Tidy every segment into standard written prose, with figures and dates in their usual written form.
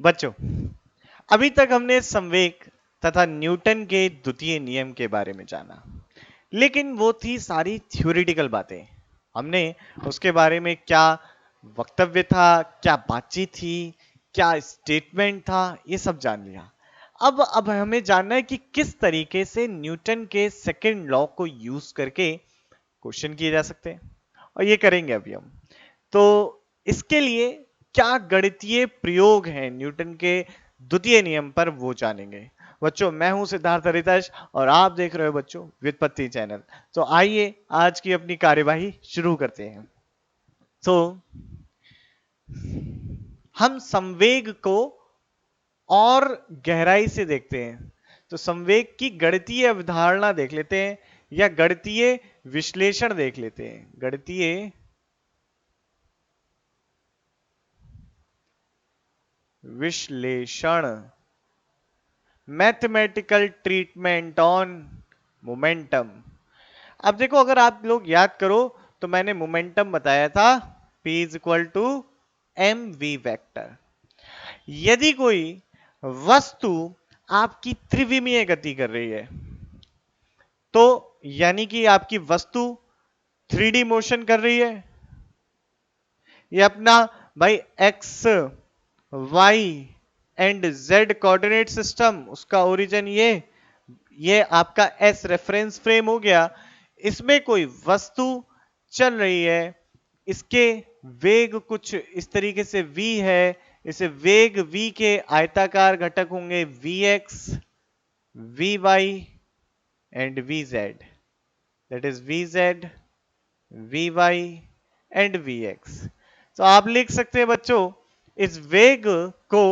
बच्चों, अभी तक हमने संवेग तथा न्यूटन के द्वितीय नियम के बारे में जाना, लेकिन वो थी सारी थ्योरेटिकल बातें। हमने उसके बारे में क्या वक्तव्य था, क्या बातचीत थी, क्या स्टेटमेंट था, ये सब जान लिया। अब हमें जानना है कि किस तरीके से न्यूटन के सेकंड लॉ को यूज करके क्वेश्चन किए जा सकते हैं, और ये करेंगे अभी हम। तो इसके लिए क्या गणितीय प्रयोग हैं न्यूटन के द्वितीय नियम पर, वो जानेंगे। बच्चों, मैं हूं सिद्धार्थ हरिदास और आप देख रहे हो बच्चों व्युत्पत्ति चैनल। तो आइए आज की अपनी कार्यवाही शुरू करते हैं। तो हम संवेग को और गहराई से देखते हैं। तो संवेग की गणितीय अवधारणा देख लेते हैं, या गणितीय विश्लेषण देख लेते हैं। गणितीय विश्लेषण, मैथमेटिकल ट्रीटमेंट ऑन मोमेंटम। अब देखो, अगर आप लोग याद करो तो मैंने मोमेंटम बताया था P is equal to m v vector. यदि कोई वस्तु आपकी त्रिविमीय गति कर रही है, तो यानी कि आपकी वस्तु 3D मोशन कर रही है, ये अपना भाई x y and z coordinate system, उसका ओरिजिन ये आपका एस रेफरेंस फ्रेम हो गया। इसमें कोई वस्तु चल रही है, इसके वेग कुछ इस तरीके से v है, इसे वेग v के आयताकार घटक होंगे vx, vy and vz, that is vz, vy and vx। तो आप लिख सकते हैं बच्चों, इस वेग को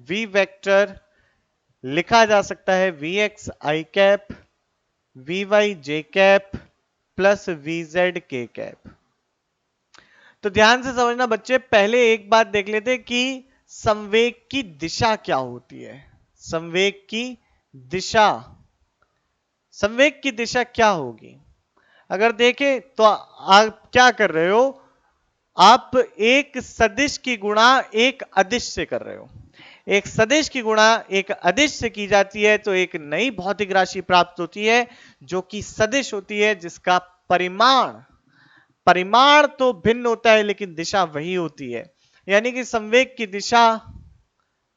v वेक्टर लिखा जा सकता है vx i cap, vy j cap plus vz k cap. तो ध्यान से समझना बच्चे, पहले एक बात देख लेते कि संवेग की दिशा क्या होती है। संवेग की दिशा, संवेग की दिशा क्या होगी? अगर देखें तो आप क्या कर रहे हो, आप एक सदिश की गुणा एक अदिश से कर रहे हो। एक सदिश की गुणा एक अदिश से की जाती है तो एक नई भौतिक राशि प्राप्त होती है, जो कि सदिश होती है, जिसका परिमाण परिमाण तो भिन्न होता है लेकिन दिशा वही होती है। यानी कि संवेग की दिशा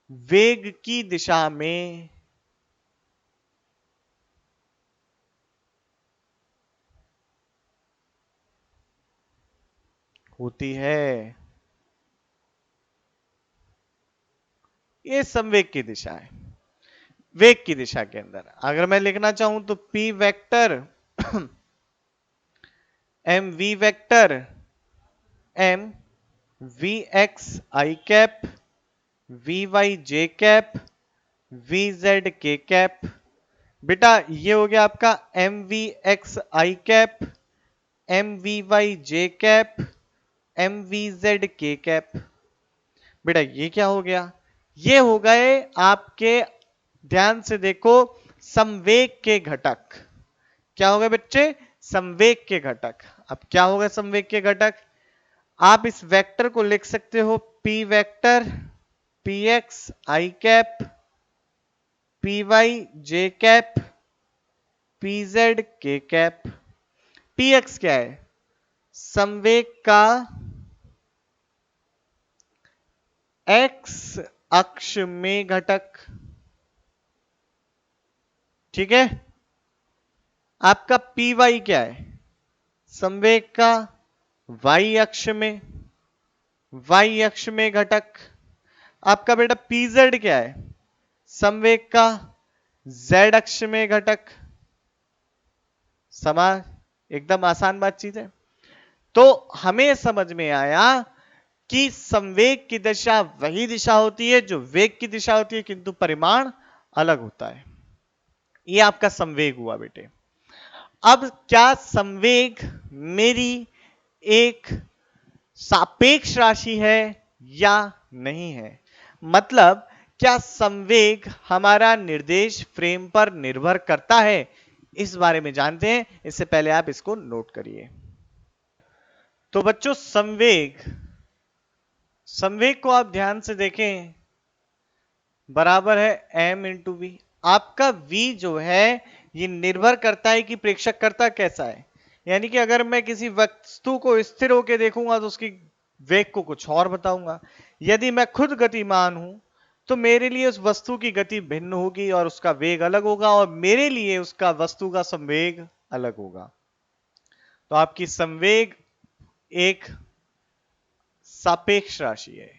वेग की दिशा में होती है। ये संवेग की दिशा है। वेग की दिशा के अंदर अगर मैं लिखना चाहूं तो p vector m v vector m v x i cap, v y j cap, v z k cap. बेटा ये हो गया आपका m v x i cap, m v y j cap, m v z k cap. बेटा ये क्या हो गया? ये हो गए आपके, ध्यान से देखो, संवेग के घटक। क्या हो गए बच्चे? संवेग के घटक। अब क्या होगा संवेग के घटक? आप इस वेक्टर को लिख सकते हो p vector P x i cap, P Y j cap, P Z k cap. P x क्या है? संवेग का एक्स अक्ष में घटक। ठीक है। आपका पी वाई क्या है? संवेग का वाई अक्ष में, वाई अक्ष में घटक। आपका बेटा पीजेड क्या है? संवेग का जेड अक्ष में घटक। समा एकदम आसान बातचीत है। तो हमें समझ में आया कि संवेग की दिशा वही दिशा होती है जो वेग की दिशा होती है, किंतु परिमाण अलग होता है। ये आपका संवेग हुआ बेटे। अब क्या संवेग मेरी एक सापेक्ष राशि है या नहीं है? मतलब क्या संवेग हमारा निर्देश फ्रेम पर निर्भर करता है? इस बारे में जानते हैं। इससे पहले आप इसको नोट करिए। तो बच्चों, संवेग को आप ध्यान से देखें बराबर है m इंटू वी। आपका v जो है ये निर्भर करता है कि प्रेक्षक करता कैसा है। यानी कि अगर मैं किसी वस्तु को स्थिर होकर देखूंगा तो उसकी वेग को कुछ और बताऊंगा। यदि मैं खुद गतिमान हूं तो मेरे लिए उस वस्तु की गति भिन्न होगी और उसका वेग अलग होगा, और मेरे लिए उसका वस्तु का संवेग अलग होगा। तो आपकी संवेग एक सापेक्ष राशि है,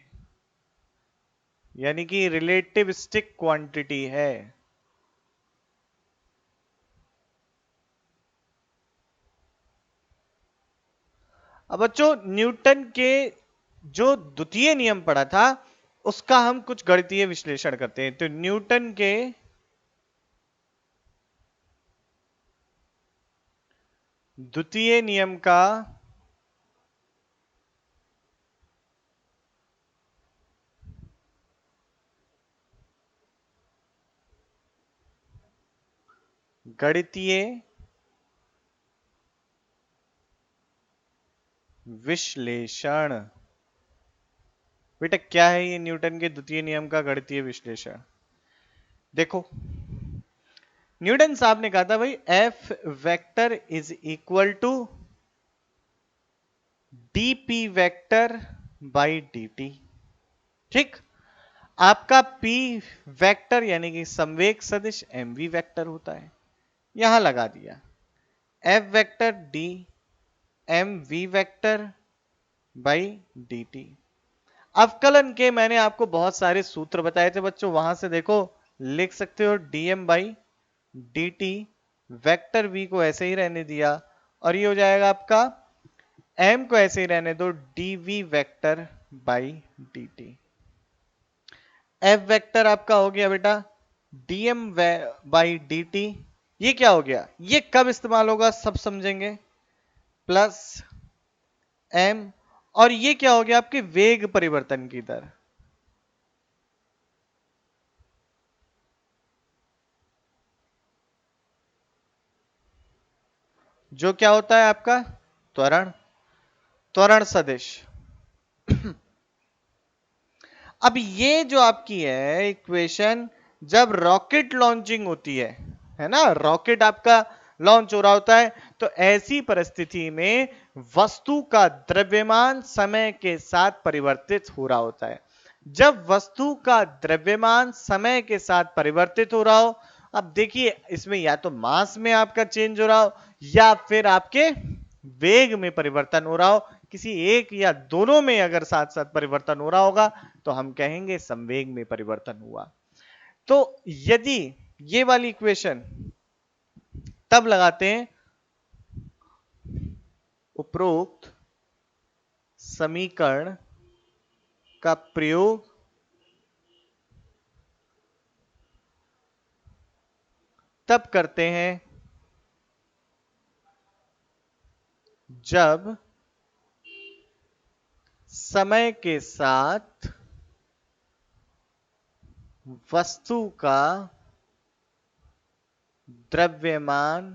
यानी कि रिलेटिविस्टिक क्वांटिटी है। अब बच्चों न्यूटन के जो द्वितीय नियम पढ़ा था उसका हम कुछ गणितीय विश्लेषण करते हैं। तो न्यूटन के द्वितीय नियम का गणितीय विश्लेषण। बेटा क्या है ये न्यूटन के द्वितीय नियम का गणितीय विश्लेषण? देखो न्यूटन साहब ने कहा था भाई f vector is equal to dp vector by dt। ठीक, आपका p वेक्टर यानी कि संवेग सदिश mv वेक्टर होता है, यहां लगा दिया f vector d mv vector by dt। अवकलन के मैंने आपको बहुत सारे सूत्र बताए थे बच्चों, वहां से देखो लिख सकते हो dm by dt। Vector v को ऐसे ही रहने दिया और ये हो जाएगा आपका m को ऐसे ही रहने दो dv vector by dt। f vector आपका हो गया बेटा dm बाई dt। ये क्या हो गया, ये कब इस्तेमाल होगा सब समझेंगे, प्लस m। और ये क्या हो गया आपके वेग परिवर्तन की दर, जो क्या होता है आपका त्वरण, त्वरण सदिश। अब ये जो आपकी है इक्वेशन, जब रॉकेट लॉन्चिंग होती है ना, रॉकेट आपका लॉन्च हो रहा होता है, तो ऐसी परिस्थिति में वस्तु का द्रव्यमान समय के साथ परिवर्तित हो रहा होता है। जब वस्तु का द्रव्यमान समय के साथ परिवर्तित हो रहा हो, अब देखिए इसमें या तो मास में आपका चेंज हो रहा हो या फिर आपके वेग में परिवर्तन हो रहा हो, किसी एक या दोनों में अगर साथ साथ परिवर्तन हो रहा होगा तो हम कहेंगे संवेग में परिवर्तन हुआ। तो यदि ये वाली इक्वेशन तब लगाते हैं उपरोक्त समीकरण का प्रयोग तब करते हैं जब समय के साथ वस्तु का द्रव्यमान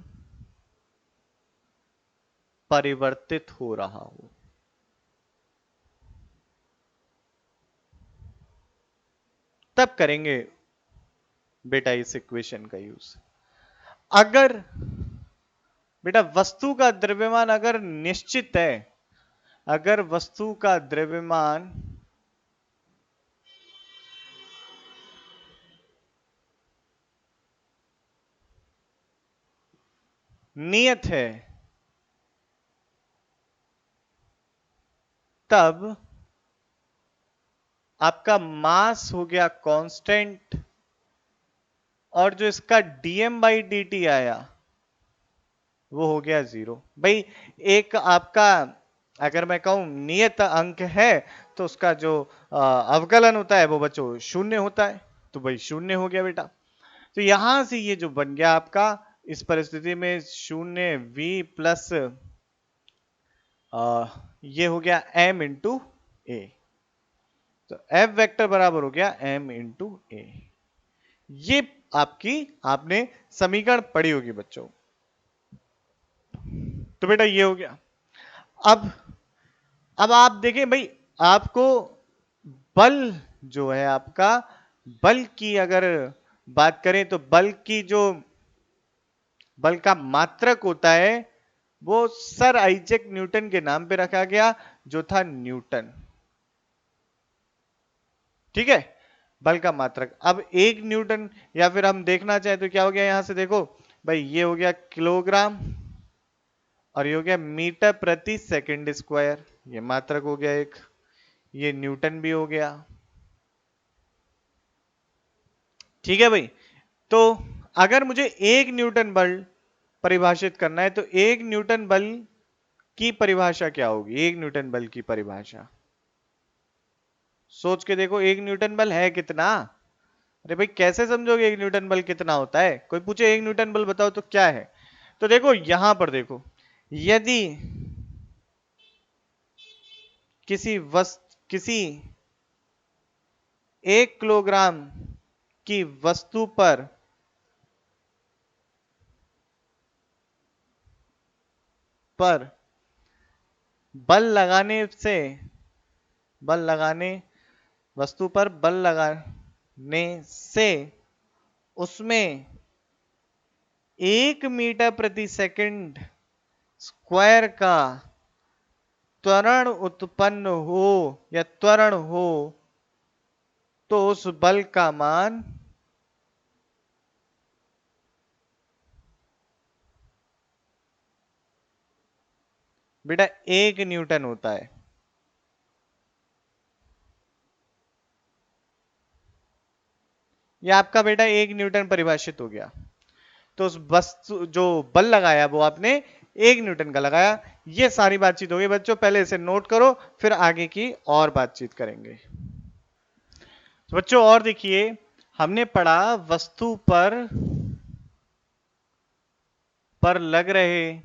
परिवर्तित हो रहा हो। तब करेंगे बेटा इस इक्वेशन का यूज। अगर बेटा वस्तु का द्रव्यमान अगर निश्चित है, अगर वस्तु का द्रव्यमान नियत है, तब आपका मास हो गया कांस्टेंट, और जो इसका dm बाई dt आया वो हो गया जीरो। भाई एक आपका अगर मैं कहूं नियत अंक है तो उसका जो अवकलन होता है वो बच्चों शून्य होता है, तो भाई शून्य हो गया बेटा। तो यहां से ये जो बन गया आपका इस परिस्थिति में शून्य v प्लस ये हो गया m इंटू ए। तो f वेक्टर बराबर हो गया m इंटू ए। ये आपकी आपने समीकरण पढ़ी होगी बच्चों। तो बेटा ये हो गया। अब आप देखें भाई, आपको बल जो है आपका बल की अगर बात करें तो बल का मात्रक होता है वो सर आइजैक न्यूटन के नाम पे रखा गया, जो था न्यूटन। ठीक है, बल का मात्रक। अब एक न्यूटन, या फिर हम देखना चाहे तो क्या हो गया, यहां से देखो भाई, ये हो गया किलोग्राम और ये हो गया मीटर प्रति सेकंड स्क्वायर, ये मात्रक हो गया एक, ये न्यूटन भी हो गया। ठीक है भाई, तो अगर मुझे एक न्यूटन बल परिभाषित करना है तो एक न्यूटन बल की परिभाषा क्या होगी, एक न्यूटन बल की परिभाषा सोच के देखो, एक न्यूटन बल है कितना। अरे भाई कैसे समझोगे एक न्यूटन बल कितना होता है, कोई पूछे एक न्यूटन बल बताओ तो क्या है। तो देखो यहां पर देखो, यदि किसी 1 किलोग्राम की वस्तु पर बल लगाने से बल लगाने वस्तु पर बल लगाने से उसमें 1 मीटर प्रति सेकंड स्क्वायर का त्वरण उत्पन्न हो या त्वरण हो, तो उस बल का मान बेटा 1 न्यूटन होता है। यह आपका बेटा 1 न्यूटन परिभाषित हो गया। तो उस वस्तु जो बल लगाया वो आपने 1 न्यूटन का लगाया। ये सारी बातचीत हो गई बच्चों, पहले इसे नोट करो, फिर आगे की और बातचीत करेंगे। तो बच्चों और देखिए, हमने पढ़ा वस्तु पर लग रहे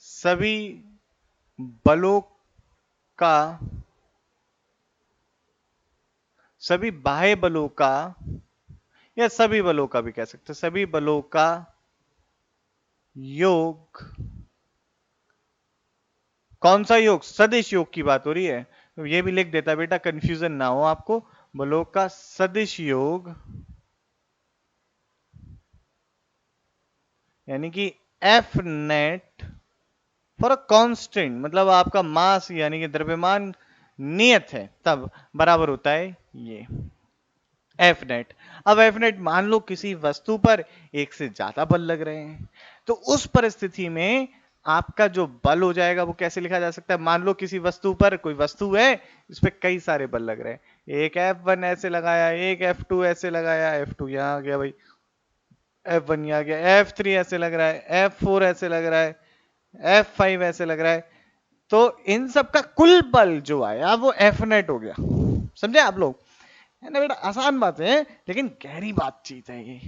सभी बलों का, सभी बाह्य बलों का, या सभी बलों का भी कह सकते हैं, सभी बलों का योग। कौन सा योग, सदिश योग की बात हो रही है, तो ये भी लिख देता बेटा, कंफ्यूजन ना हो आपको। बलों का सदिश योग यानी कि F net for a constant, मतलब आपका मास यानी कि द्रव्यमान नियत है, तब बराबर होता है ये एफ नेट। अब एफ नेट मान लो किसी वस्तु पर एक से ज्यादा बल लग रहे हैं, तो उस परिस्थिति में आपका जो बल हो जाएगा वो कैसे लिखा जा सकता है। मान लो किसी वस्तु पर, कोई वस्तु है इस पे कई सारे बल लग रहे हैं, एक F1 ऐसे लगाया, एक F2 ऐसे लगाया, F2 यहाँ आ गया भाई, F1 यहाँ आ गया, F3 ऐसे लग रहा है, F4 ऐसे लग रहा है, F5 ऐसे लग रहा है। तो इन सब का कुल बल जो आया वो एफ नेट हो गया। समझे आप लोग, है ना बेटा, आसान बात है लेकिन गहरी बातचीत है ये।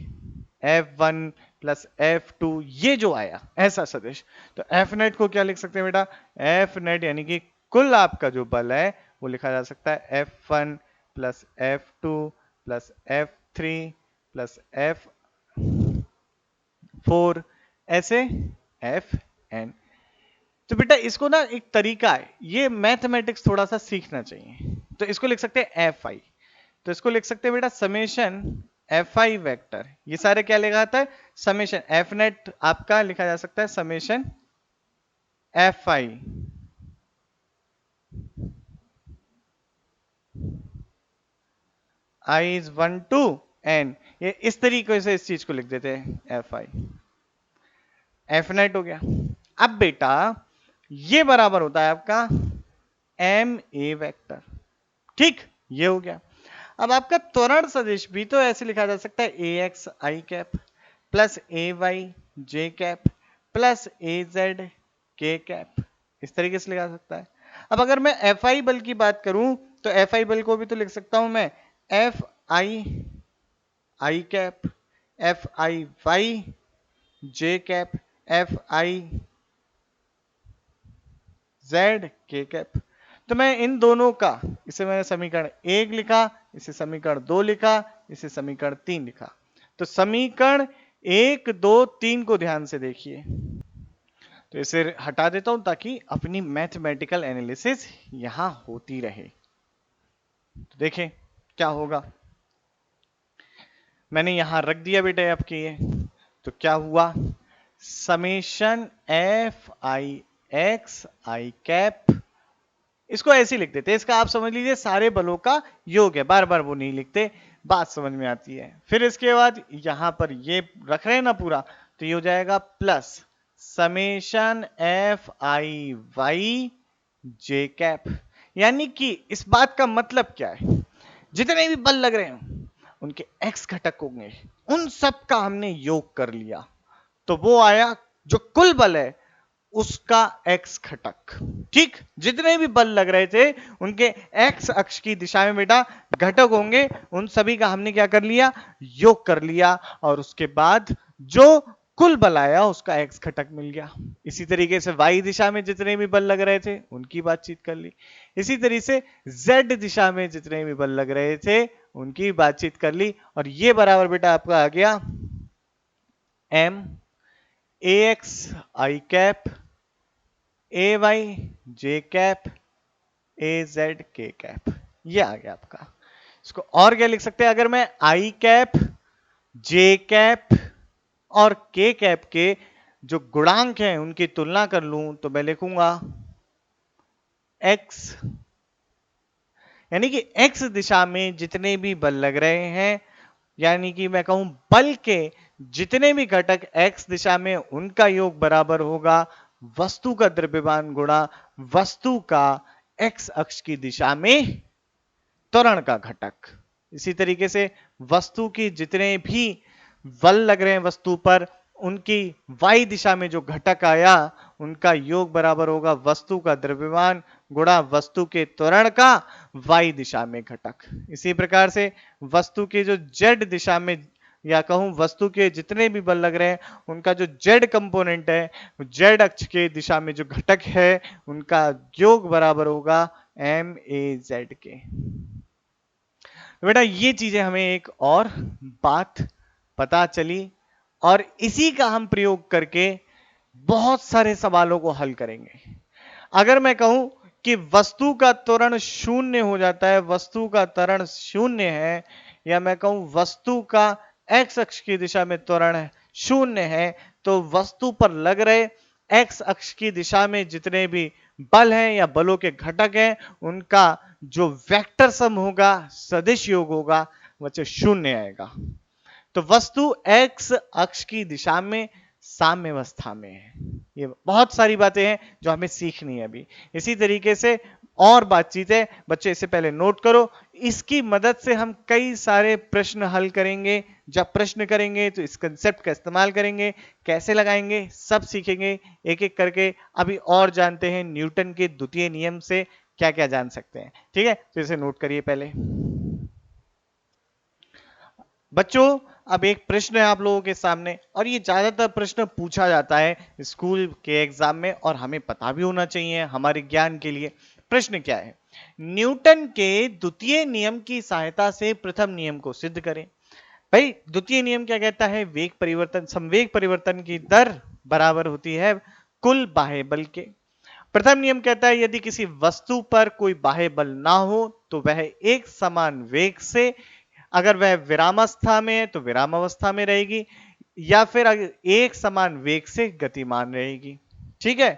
F1 प्लस F2 ये जो आया ऐसा सदिश, तो F नेट को क्या लिख सकते हैं बेटा, F नेट यानी कि कुल आपका जो बल है वो लिखा जा सकता है F1 plus F2 plus F3 plus F4 ऐसे Fn। तो बेटा इसको ना एक तरीका है, ये मैथमेटिक्स थोड़ा सा सीखना चाहिए, तो इसको लिख सकते हैं एफ आई। तो इसको लिख सकते हैं बेटा समेशन एफ आई वेक्टर, ये सारे क्या लिखा जाता है, समेशन एफ नेट आपका लिखा जा सकता है summation f i I is 1 to n, ये इस तरीके से इस चीज को लिख देते हैं एफ आई, एफ नेट हो गया। अब बेटा ये बराबर होता है आपका एम ए वेक्टर, ठीक, ये हो गया। अब आपका त्वरण सदिश भी तो ऐसे लिखा जा सकता है ए x i cap plus A y j cap plus A z k cap, इस तरीके से लिखा जा सकता है। अब अगर मैं एफ आई बल की बात करूं तो एफ आई बल को भी तो लिख सकता हूं मैं f i i cap, f i y j cap, f i z k cap. तो मैं इन दोनों का, इसे मैंने समीकरण 1 लिखा, इसे समीकरण 2 लिखा, इसे समीकरण 3 लिखा। तो समीकरण 1 2 3 को ध्यान से देखिए, तो इसे हटा देता हूं ताकि अपनी मैथमेटिकल एनालिसिस यहां होती रहे। तो देखें क्या होगा। मैंने यहां रख दिया बेटा आपके ये, तो क्या हुआ, summation f I x i cap, इसको ऐसे ही लिख देते, इसका आप समझ लीजिए सारे बलों का योग है, बार बार वो नहीं लिखते, बात समझ में आती है। फिर इसके बाद यहां पर ये रख रहे हैं ना पूरा, तो ये हो जाएगा plus summation f i y j cap. यानी कि इस बात का मतलब क्या है, जितने भी बल लग रहे हैं उनके एक्स घटक होंगे, उन सब का हमने योग कर लिया, तो वो आया जो कुल बल है उसका एक्स घटक। ठीक, जितने भी बल लग रहे थे उनके एक्स अक्ष की दिशा में बेटा घटक होंगे, उन सभी का हमने क्या कर लिया, योग कर लिया, और उसके बाद जो कुल बल आया उसका एक्स घटक मिल गया। इसी तरीके से वाई दिशा में जितने भी बल लग रहे थे उनकी बातचीत कर ली, इसी तरीके से जेड दिशा में जितने भी बल लग रहे थे उनकी बातचीत कर ली, और ये बराबर बेटा आपका आ गया m a x i cap a y j cap a z k cap, ये आ गया आपका। इसको और क्या लिख सकते हैं, अगर मैं आई कैप जे कैप और के कैप के जो गुणांक हैं उनकी तुलना कर लूं तो मैं लिखूंगा एक्स, यानी कि एक्स दिशा में जितने भी बल लग रहे हैं, यानी कि मैं कहूं बल के जितने भी घटक एक्स दिशा में उनका योग बराबर होगा वस्तु का द्रव्यमान गुणा वस्तु का एक्स अक्ष की दिशा में त्वरण का घटक। इसी तरीके से वस्तु की जितने भी बल लग रहे हैं वस्तु पर, उनकी वाई दिशा में जो घटक आया उनका योग बराबर होगा वस्तु का द्रव्यमान गुणा वस्तु के त्वरण का वाई दिशा में घटक। इसी प्रकार से वस्तु के जो जेड दिशा में, या कहूं वस्तु के जितने भी बल लग रहे हैं उनका जो जेड कंपोनेंट है, जेड अक्ष के दिशा में जो घटक है उनका योग बराबर होगा एम ए जेड के। तो बेटा ये चीजें हमें एक और बात पता चली, और इसी का हम प्रयोग करके बहुत सारे सवालों को हल करेंगे। अगर मैं कहूं कि वस्तु का त्वरण शून्य हो जाता है, वस्तु का त्वरण शून्य है, या मैं कहूं वस्तु का एक्स अक्ष की दिशा में त्वरण शून्य है, तो वस्तु पर लग रहे एक्स अक्ष की दिशा में जितने भी बल हैं या बलों के घटक हैं उनका जो वेक्टर सम होगा, सदिश योग होगा, वह शून्य आएगा। तो वस्तु एक्स अक्ष की दिशा में साम्य अवस्था में है। ये बहुत सारी बातें हैं जो हमें सीखनी है अभी। इसी तरीके से और बातचीत है बच्चे, इसे पहले नोट करो, इसकी मदद से हम कई सारे प्रश्न हल करेंगे। जब प्रश्न करेंगे तो इस कंसेप्ट का इस्तेमाल करेंगे, कैसे लगाएंगे सब सीखेंगे एक एक करके। अभी और जानते हैं न्यूटन के द्वितीय नियम से क्या क्या जान सकते हैं। ठीक है, तो इसे नोट करिए पहले बच्चों। अब एक प्रश्न है आप लोगों के सामने, और ये ज्यादातर प्रश्न पूछा जाता है स्कूल के एग्जाम में, और हमें पता भी होना चाहिए हमारे ज्ञान के लिए। प्रश्न क्या है, न्यूटन के द्वितीय नियम की सहायता से प्रथम नियम को सिद्ध करें। भाई द्वितीय नियम क्या कहता है, वेग परिवर्तन, संवेग परिवर्तन की दर बराबर होती है कुल बाह्य बल के। प्रथम नियम कहता है यदि किसी वस्तु पर कोई बाह्य बल ना हो तो वह एक समान वेग से, अगर वह विरामावस्था में है तो विरामावस्था में रहेगी, या फिर एक समान वेग से गतिमान रहेगी। ठीक है,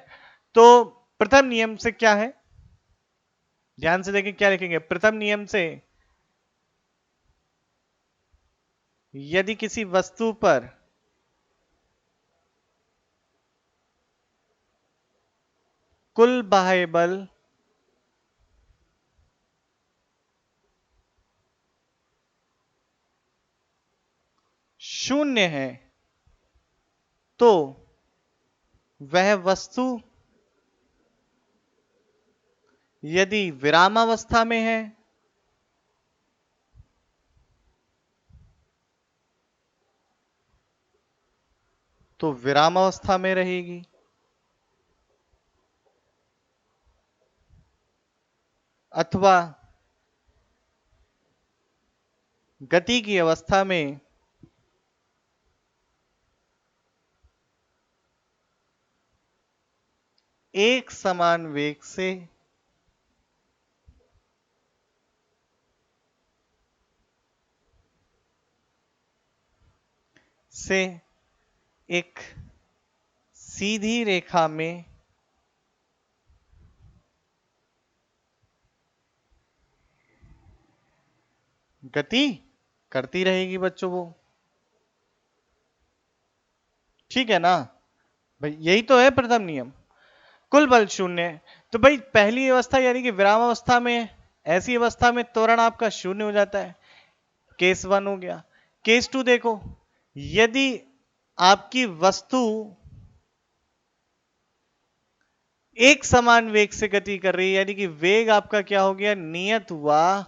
तो प्रथम नियम से क्या है, ध्यान से देखें क्या लिखेंगे प्रथम नियम से, यदि किसी वस्तु पर कुल बाह्य बल शून्य है तो वह वस्तु यदि विरामावस्था में है तो विरामावस्था में रहेगी, अथवा गति की अवस्था में एक समान वेग से से एक सीधी रेखा में गति करती रहेगी बच्चों वो। ठीक है ना भाई, यही तो है प्रथम नियम। कुल बल शून्य है। तो भाई पहली अवस्था यानी कि विराम अवस्था में, ऐसी अवस्था में त्वरण आपका शून्य हो जाता है। केस 1 हो गया। केस 2 देखो, यदि आपकी वस्तु एक समान वेग से गति कर रही है, यानी कि वेग आपका क्या हो गया, नियत हुआ,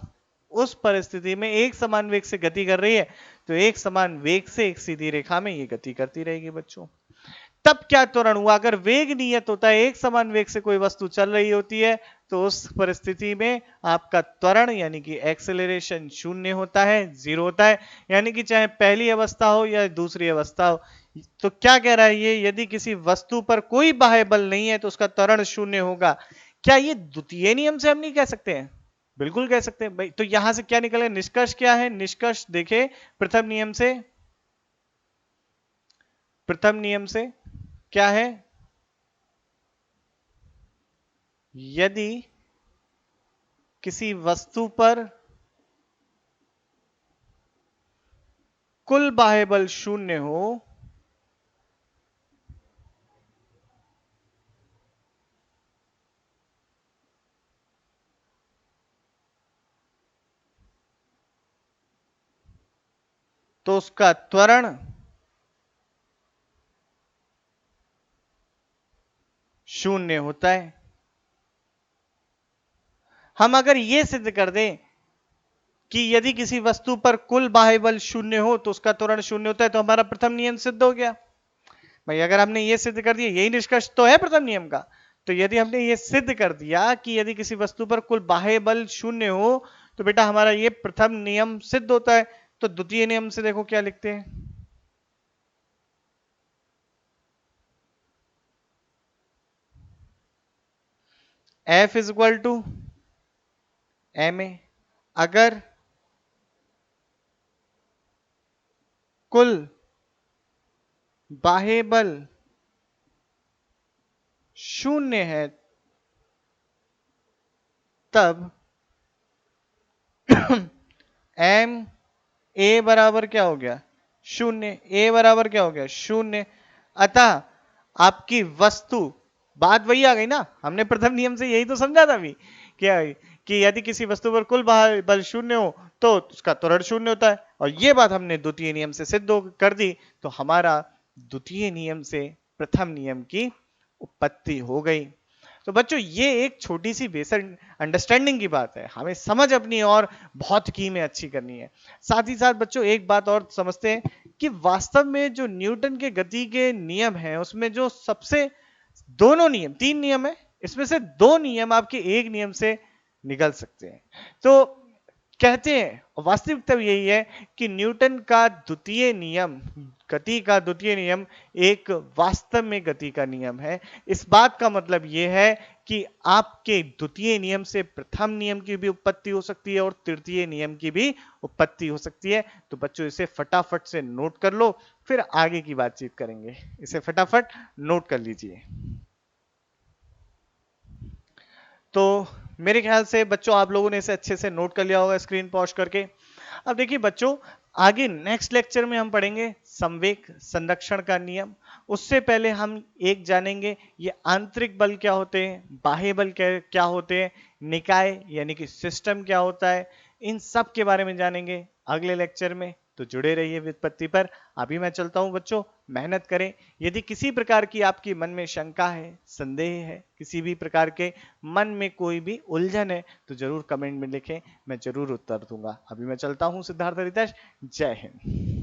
उस परिस्थिति में एक समान वेग से गति कर रही है, तो एक समान वेग से एक सीधी रेखा में ये गति करती रहेगी बच्चों। तब क्या त्वरण हुआ, अगर वेग नियत होता है, एक समान वेग से कोई वस्तु चल रही होती है, तो उस परिस्थिति में आपका त्वरण यानी कि एक्सेलरेशन शून्य होता है, जीरो होता है। यानी कि चाहे पहली अवस्था हो या दूसरी अवस्था हो। तो क्या कह रहा है ये, यदि किसी वस्तु पर कोई बाह्य बल नहीं है तो उसका त्वरण शून्य होगा। क्या ये द्वितीय नियम से हम नहीं कह सकते हैं? बिल्कुल कह सकते हैं भाई। तो यहां से क्या निकले, निष्कर्ष क्या है? निष्कर्ष देखे प्रथम नियम से, प्रथम नियम से क्या है, यदि किसी वस्तु पर कुल बाह्य बल शून्य हो तो उसका त्वरण शून्य होता है। हम अगर यह सिद्ध कर दें कि यदि किसी वस्तु पर कुल बाह्य बल शून्य हो तो उसका त्वरण शून्य होता है, तो हमारा प्रथम नियम सिद्ध हो गया भाई। अगर हमने ये सिद्ध कर दिया, यही निष्कर्ष तो है प्रथम नियम का। तो यदि हमने ये सिद्ध कर दिया कि यदि किसी वस्तु पर कुल बाह्य बल शून्य हो, तो बेटा हमारा ये प्रथम नियम सिद्ध होता है। तो द्वितीय नियम से देखो क्या लिखते हैं, F is equal to m a. अगर कुल बाह्य बल शून्य है, तब एम ए बराबर क्या हो गया, शून्य। ए बराबर क्या हो गया, शून्य। अतः आपकी वस्तु, बात वही आ गई ना, हमने प्रथम नियम से यही तो समझा था अभी क्या, कि यदि किसी वस्तु पर कुल बल शून्य हो तो उसका त्वरण शून्य होता है, और ये बात हमने द्वितीय नियम से सिद्ध कर दी। तो हमारा द्वितीय नियम से प्रथम नियम की उत्पत्ति हो गई। तो बच्चों ये एक छोटी सी बेसिक अंडरस्टैंडिंग की बात है, हमें समझ अपनी और बहुत की में अच्छी करनी है। साथ ही साथ बच्चों एक बात और समझते हैं कि वास्तव में जो न्यूटन के गति के नियम हैं, उसमें जो सबसे दोनों नियम, 3 नियम है, इसमें से 2 नियम आपके एक नियम से निकल सकते हैं। तो कहते हैं, और वास्तविकता यही है कि न्यूटन का द्वितीय नियम, गति का द्वितीय नियम एक वास्तव में गति का नियम है। इस बात का मतलब यह है कि आपके द्वितीय नियम से प्रथम नियम की भी उत्पत्ति हो सकती है और तृतीय नियम की भी उत्पत्ति हो सकती है। तो बच्चों इसे फटाफट से नोट कर लो, फिर आगे की बातचीत करेंगे। इसे फटाफट नोट कर लीजिए। तो मेरे ख्याल से बच्चों आप लोगों ने इसे अच्छे से नोट कर लिया होगा स्क्रीन पॉज करके। अब देखिए बच्चों, आगे नेक्स्ट लेक्चर में हम पढ़ेंगे संवेग संरक्षण का नियम। उससे पहले हम एक जानेंगे ये आंतरिक बल क्या होते हैं, बाह्य बल क्या होते हैं, निकाय यानी कि सिस्टम क्या होता है, इन सब के बारे में जानेंगे अगले लेक्चर में। तो जुड़े रहिए व्युत्पत्ति पर। अभी मैं चलता हूं बच्चों, मेहनत करें। यदि किसी प्रकार की आपकी मन में शंका है, संदेह है, किसी भी प्रकार के मन में कोई भी उलझन है, तो जरूर कमेंट में लिखें, मैं जरूर उत्तर दूंगा। अभी मैं चलता हूं सिद्धार्थ रितेश। जय हिंद।